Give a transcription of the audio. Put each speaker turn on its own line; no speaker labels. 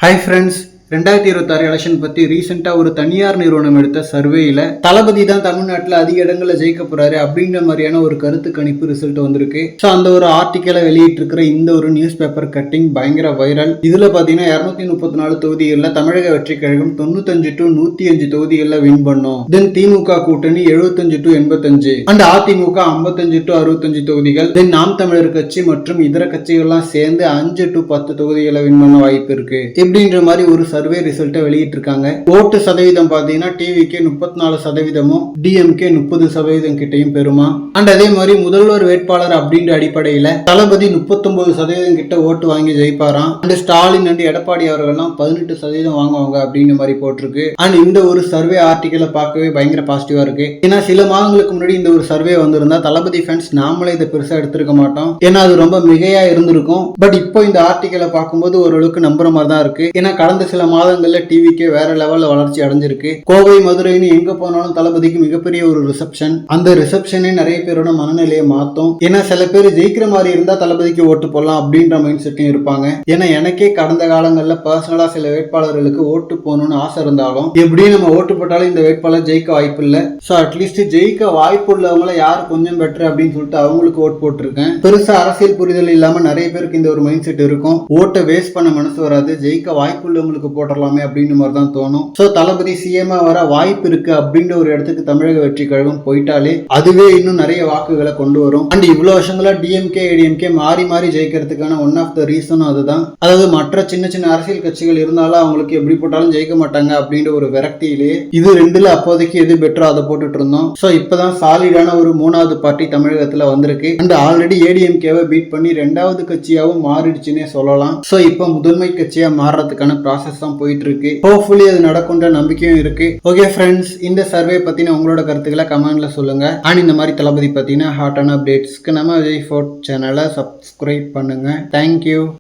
Hi friends, 2026 election பத்தி ரீசெண்டா ஒரு தனியார் நிறுவனம் எடுத்த சர்வேல தளபதி தான் தமிழ்நாட்டில் அதிக இடங்களை ஜெயிக்க போறாரு அப்படின்ற மாதிரியான ஒரு கருத்து கணிப்பு ரிசல்ட் வந்திருக்கு. ஸோ அந்த ஒரு ஆர்டிக்கலை வெளியிட்டு இருக்கிற இந்த ஒரு நியூஸ் பேப்பர் கட்டிங் பயங்கர வைரல். இதுல பாத்தீங்கன்னா 234 தொகுதிகளில் தமிழக வெற்றி கழகம் 95 to 105 தொகுதிகளில் வின் பண்ணும். தென் திமுக கூட்டணி 75 to 85 அண்ட் அதிமுக 55 to 65 தொகுதிகள். தென் நாம் தமிழர் கட்சி மற்றும் இதர கட்சிகள்லாம் சேர்ந்து 5 to 10 தொகுதிகளை வின் பண்ண வாய்ப்பு இருக்கு. இப்படின்ற மாதிரி ஒரு சர்வே ரிசல்ட்டை வெளியிட்டு இருக்காங்க. ஓட்டு சதவீதம் பாத்தீங்கன்னா டிவிகே 34%, டிஎம்கே 30% கிட்டையும் பெறுமா. அண்ட் அதே மாதிரி முதல்வர் வேட்பாளர் அப்படின்ற அடிப்படையில தளபதி 39% கிட்ட ஓட்டு வாங்கி ஜெயிப்பாராம். அண்ட் ஸ்டாலின் அண்ட் எடப்பாடி அவர்கள்லாம் 18% வாங்குவாங்க அப்படின்னு மாதிரி போட்டிருக்கு. அண்ட் இந்த ஒரு சர்வே ஆர்டிக்கலை பார்க்கவே பயங்கர பாசிட்டிவா இருக்கு. ஏன்னா சில மாதங்களுக்கு முன்னாடி இந்த ஒரு சர்வே வந்திருந்தா தளபதி ஃபேன்ஸ் நாமளே இதை பெருசா எடுத்திருக்க மாட்டோம். ஏன்னா அது ரொம்ப மிகையா இருந்திருக்கும். பட் இப்போ இந்த ஆர்டிக்கலை பார்க்கும்போது ஓரளவுக்கு நம்புற மாதிரி தான் இருக்கு. ஏன்னா கடந்த சில மாதங்கள்ல டிவிக்கே வேற லெவல்ல வளர்ச்சி அடைஞ்சிருக்கு. கோவை மதுரைன்னு எங்க போனாலும் தளபதிக்கு மிகப்பெரிய ஒரு ரிசப்ஷன். அந்த ரிசப்ஷனே நிறைய பேரோட மனநிலையை மாத்தும். ஏன்னா சில பேர் ஜெயிக்கிற மாதிரி இருந்தா தளபதிக்கு ஓட்டு போடலாம் அப்படின்ற மைண்ட் செட்டும் இருப்பாங்க. ஏன்னா எனக்கே கடந்த காலங்கள்ல பர்சனலா சில வேட்பாளர்களுக்கு ஓட்டு போகணும்னு ஆசை இருந்தாலும் எப்படியும் நம்ம ஓட்டு போட்டாலும் இந்த வேட்பாளர் ஜெயிக்க வாய்ப்பு இல்லை. ஸோ அட்லீஸ்ட் ஜெயிக்க வாய்ப்பு உள்ளவங்களை யார் கொஞ்சம் பெட்டர் அப்படின்னு சொல்லிட்டு அவங்களுக்கு ஓட்டு போட்டிருக்கேன். பெருசா அரசியல் புரிதல் இல்லாம நிறைய பேருக்கு இந்த ஒரு மைண்ட் செட் இருக்கும். ஓட்டை வேஸ்ட் பண்ண மனசு வராது, ஜெயிக்க வாய்ப்பு உள்ளவங்களுக்கு போட்டுடலாமே அப்படின்னு மாதிரி தான் தோணும். சோ தளபதி சிஎம்ஆ வர வாய்ப்பு இருக்கு அப்படின்ற ஒரு இடத்துக்கு தமிழக வெற்றி கழகம் போயிட்டாலே அதுவே இன்னும் நிறைய வாக்குகளை கொண்டு வரும். அண்ட் இவ்வளவு வருஷங்களா டிஎம்கே ஏடிஎம்கே மாறி மாறி ஜெயிக்கிறதுக்கான ஒன் ஆஃப் த ரீசனும் அதுதான். அதாவது மற்ற சின்ன சின்ன அரசியல் கட்சிகள் இருந்தாலும் அவங்களுக்கு எப்படி போட்டாலும் ஜெயிக்க மாட்டாங்க அப்படின்ற ஒரு விரக்தியிலேயே இது ரெண்டுல அப்போதைக்கு எது பெட்டரோ அதை போட்டுட்டு இருந்தோம். சோ இப்பதான் சாலிடான ஒரு மூணாவது பார்ட்டி தமிழகத்துல வந்திருக்கு. அண்ட் ஆல்ரெடி ஏடிஎம்கேவை பீட் பண்ணி ரெண்டாவது கட்சியாவும் மாறிடுச்சுன்னே சொல்லலாம். சோ இப்ப முதன்மை கட்சியா மாறுறதுக்கான ப்ராசஸ் தான் போயிட்டு இருக்கு. ஹோப்ஃபுல்லி அது நடக்கும்ன்ற நம்பிக்கையும் இருக்கு. ஓகே ஃப்ரெண்ட்ஸ், இந்த சர்வே பத்தின உங்களோட கருத்துக்களை கமெண்ட்ல சொல்லுங்க. அண்ட் இந்த மாதிரி தளபதி பத்தின ஹாட்டான அப்டேட்ஸ்க்கு நம்ம விஜய் ஃபோர்ட் சேனலை சப்ஸ்கிரைப் பண்ணுங்க. தேங்க்யூ.